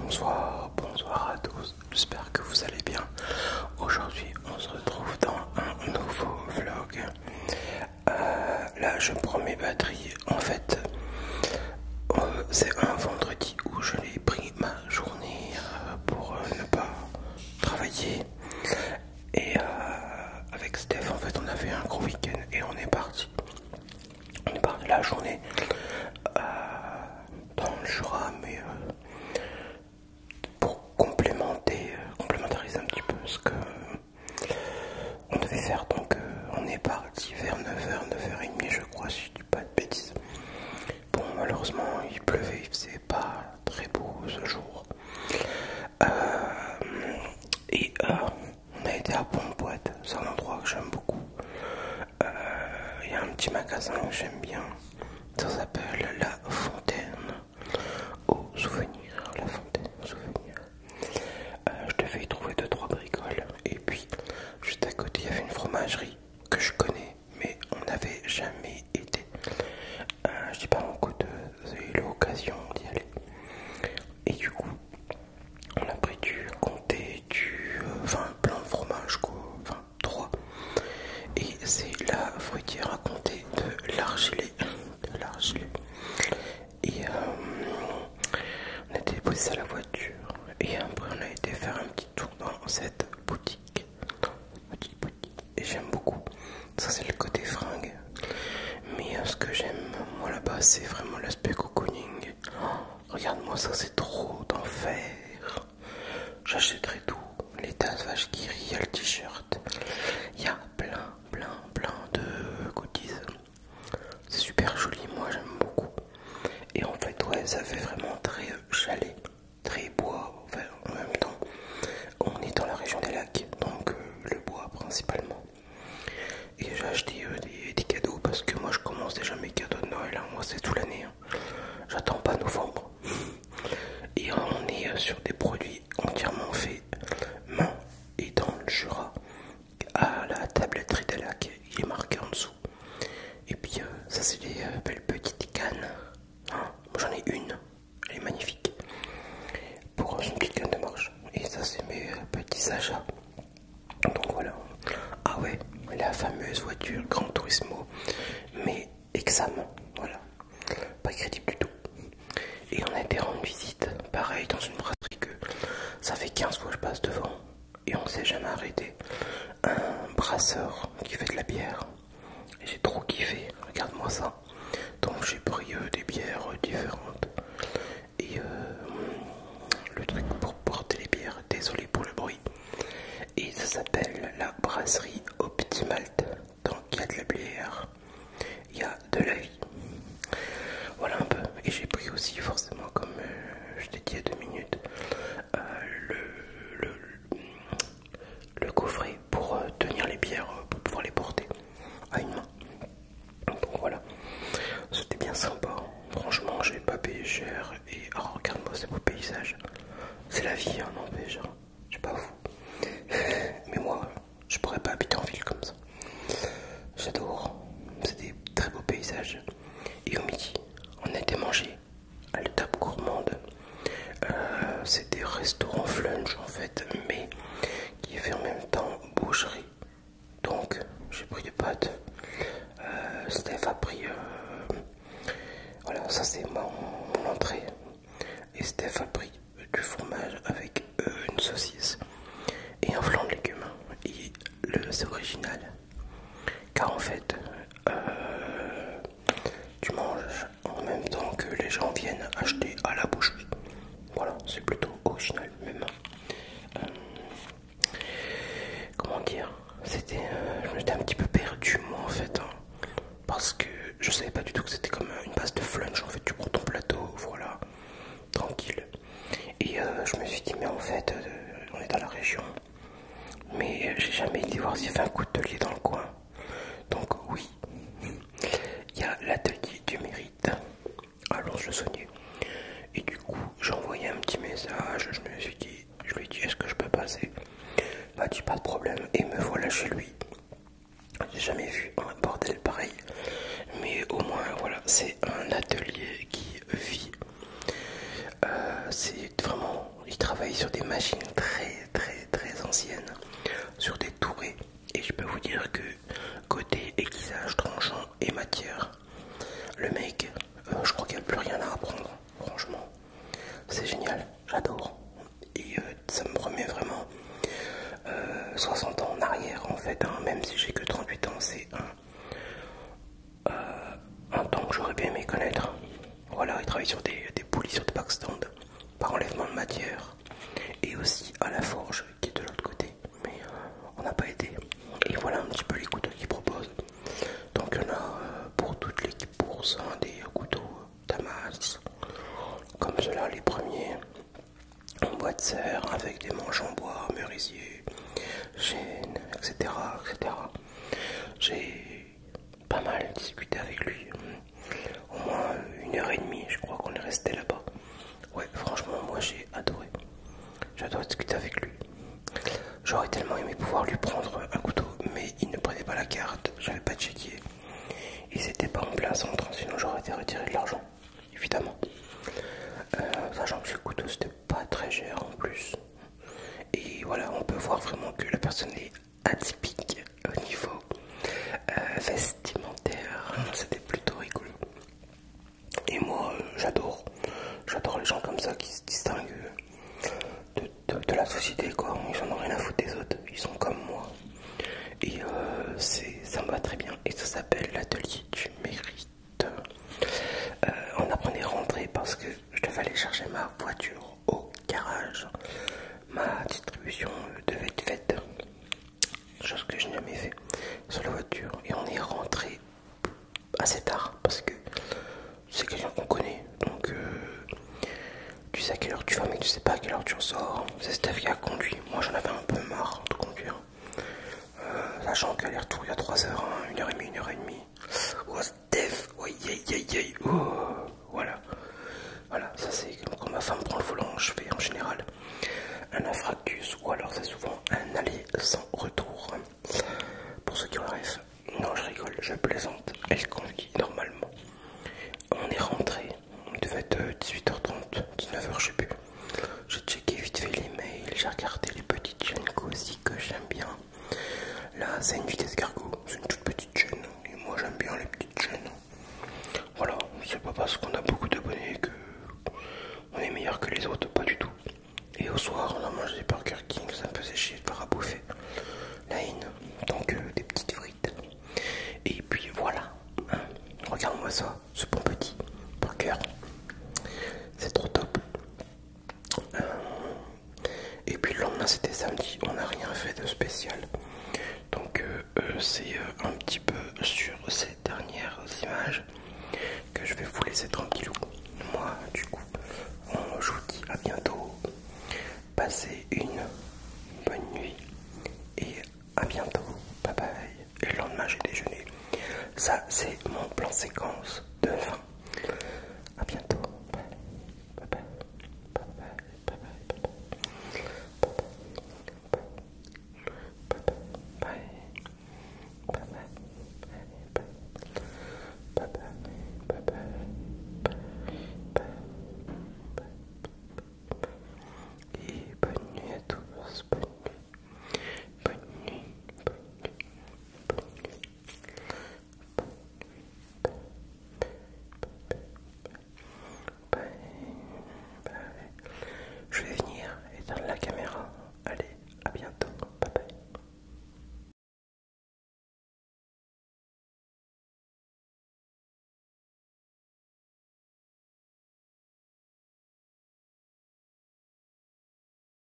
bonsoir à tous, j'espère que vous allez bien. Aujourd'hui on se retrouve dans un nouveau vlog. Là je prends mes batteries, en fait c'est un vendredi où je l'ai pris ma journée pour ne pas travailler. Et avec Steph en fait on a fait un gros week-end et on est parti. On est parti la journée dans le Jura, mais pour complémentariser un petit peu ce que on devait faire. Donc on est parti vers 9h, 9h30 je crois, si je dis pas de bêtises. Bon, malheureusement il pleuvait, il faisait pas très beau ce jour. Et on a été à Pont-Boîte, c'est un endroit que j'aime beaucoup. Il y a un petit magasin que j'aime bien, ça s'appelle La Fontaine aux Souvenirs. La Fontaine aux Souvenirs. Je devais y trouver 2-3 bricoles. Et puis, juste à côté, il y avait une fromagerie que je connais, mais on n'avait jamais été. Je dis pas mon coup j'ai eu l'occasion d'y aller. Et du coup, on a pris du comté, plein de fromages, quoi. Enfin, 3. Et c'est la fruitière à comté de l'Argelès. Et on a déposé à la voiture. Et après, on a été faire un petit tour dans cette boutique. Et j'aime beaucoup. Ça, c'est le côté fringue. Mais ce que j'aime, moi, là-bas, c'est vraiment l'aspect cocooning. Oh, regarde-moi ça, c'est trop d'enfer. J'achèterai tout. Les tasses vaches qui rient, il y a le t-shirt. Il y a plein de goodies. C'est super joli, moi j'aime beaucoup. Et en fait, ouais, ça fait vraiment très chalet, très bois. Enfin, en même temps, on est dans la région des lacs, donc le bois principalement. Et j'ai acheté des cadeaux parce que moi je commence déjà mes cadeaux de Noël. Hein. Moi c'est toute l'année. Hein. J'attends pas novembre. Et on est sur des produits entièrement faits main et dans le Jura. À la tabletterie des lacs, il est marqué en dessous. Et puis ça c'est des belles petites cannes. Hein, j'en ai une, elle est magnifique. Pour une petite canne de marche. Et ça c'est mes petits achats. Donc voilà. Ah ouais, la fameuse voiture Gran Turismo, mais examen, voilà. Pas crédible du tout. Et on a été rendre visite, pareil, dans une brasserie que ça fait 15 fois que je passe devant. Et on s'est jamais arrêté. Un brasseur qui fait de la bière. Et j'ai trop kiffé, regarde-moi ça. Donc j'ai pris des bières différentes. Et le truc pour porter les bières, désolé pour le bruit. Et ça s'appelle la brasserie Optimalt. Donc il y a de la bière, il y a de la vie. Voilà un peu. Et j'ai pris aussi forcément, comme je t'ai dit il y a 2 minutes, le coffret pour tenir les bières, pour pouvoir les porter à une main. Donc voilà, c'était bien sympa. Franchement, j'ai pas payé cher. Et oh, regarde-moi ces beaux paysages. C'est la vie, hein, n'empêche. Hein. Je sais pas vous. Mais moi, je pourrais pas habiter en ville comme ça. J'adore. C'est des très beaux paysages. Et au midi, on a été manger à l'étape gourmande. C'est des restaurants flunch en fait, mais qui fait en même temps boucherie. Donc j'ai pris des pâtes. Steph a pris voilà, ça c'est mon entrée. Et Steph a pris du fromage avec une saucisse et un flanc de légumes. Et c'est original. Car en fait, tu manges en même temps que les gens viennent acheter à la boucherie. Voilà, c'est plutôt original même. Comment dire, je m'étais un petit peu perdu moi en fait. Hein, parce que je savais pas du tout que c'était comme une base de flunch. En fait, tu prends ton plateau, voilà, tranquille. Et je me suis dit, mais en fait, on est dans la région. Mais j'ai jamais été voir s'il y avait un coutelier dans le coin. Donc oui, il y a l'atelier du mérite à Lons-le-Saunier. Et du coup, j'ai envoyé un petit message. Je lui ai dit, est-ce que je peux passer? Il m'a dit, pas de problème. Et me voilà chez lui. J'ai jamais vu un bordel pareil. Mais au moins, voilà, c'est un atelier qui vit. C'est vraiment, travaille sur des poulies, sur des backstands, par enlèvement de matière, et aussi à la forge qui est de l'autre côté, mais on n'a pas été. Et voilà un petit peu les couteaux qu'ils proposent. Donc il y en a pour toute l'équipe bourse, hein, des couteaux Damas, comme ceux-là, les premiers, en bois de serre, avec des manches en bois, merisier, chêne, etc. etc. J'ai pas mal discuté avec lui, au moins 1 h 30, je crois qu'on est resté là-bas. Ouais, franchement, moi j'ai adoré. J'adore discuter avec lui. J'aurais tellement aimé pouvoir lui prendre un couteau, mais il ne prenait pas la carte, j'avais pas checké. Et c'était pas en plein centre, sinon j'aurais été retiré de l'argent, évidemment. Sachant que ce couteau c'était pas très cher en plus. Et voilà, on peut voir vraiment que la personne est atypique au niveau vestimentaire. C'était plutôt rigolo. Et moi, j'adore les gens comme ça qui se distinguent de la société, quoi. Ils en ont rien à foutre des autres, ils sont comme moi. Et ça me va très bien. Et ça s'appelle l'atelier du mérite. On apprenait à rentrer parce que je devais aller chercher ma voiture au garage. Ma distribution devait être faite, chose que je n'ai jamais fait sur la voiture. Et on est rentré assez tard parce que c'est quelqu'un qu'on connaît. Donc tu sais à quelle heure tu vas, mais tu sais pas à quelle heure tu en sors. C'est Steph qui a conduit. Moi j'en avais un peu marre de conduire. Sachant qu'à aller-retour il y a 3 heures, hein, 1 h 30, 1 h 30. Oh Steph, oh, voilà. Voilà, ça c'est quand ma femme prend le volant, je fais en général un infractus ou alors c'est souvent un aller sans retour. Pour ceux qui ont le rêve, non je rigole, je plaisante, elle conduit normalement. On est rentré, on devait être 18 h 30, 19 h je sais plus. J'ai checké vite fait les mails, j'ai regardé les petites chaînes aussi que j'aime bien. Là c'est une vitesse cargo, c'est une toute petite chaîne, et moi j'aime bien les petites chaînes. Voilà, c'est pas parce qu'on a beaucoup d'abonnés que on est meilleur que les autres, pas du tout. Et au soir, on a mangé des Burger King, ça me faisait chier de faire à bouffer la haine, donc des petites frites. Et puis voilà, hein. Regarde-moi ça, ce bon petit burger, c'est trop top. Et puis le lendemain, c'était samedi, on n'a rien fait de spécial. Donc c'est un petit peu sur ces dernières images que je vais vous laisser tranquillou. Moi, du coup, je vous dis à bientôt. Passez une bonne nuit et à bientôt. Bye bye. Et le lendemain, j'ai déjeuné. Ça, c'est mon plan séquence de fin. À bientôt.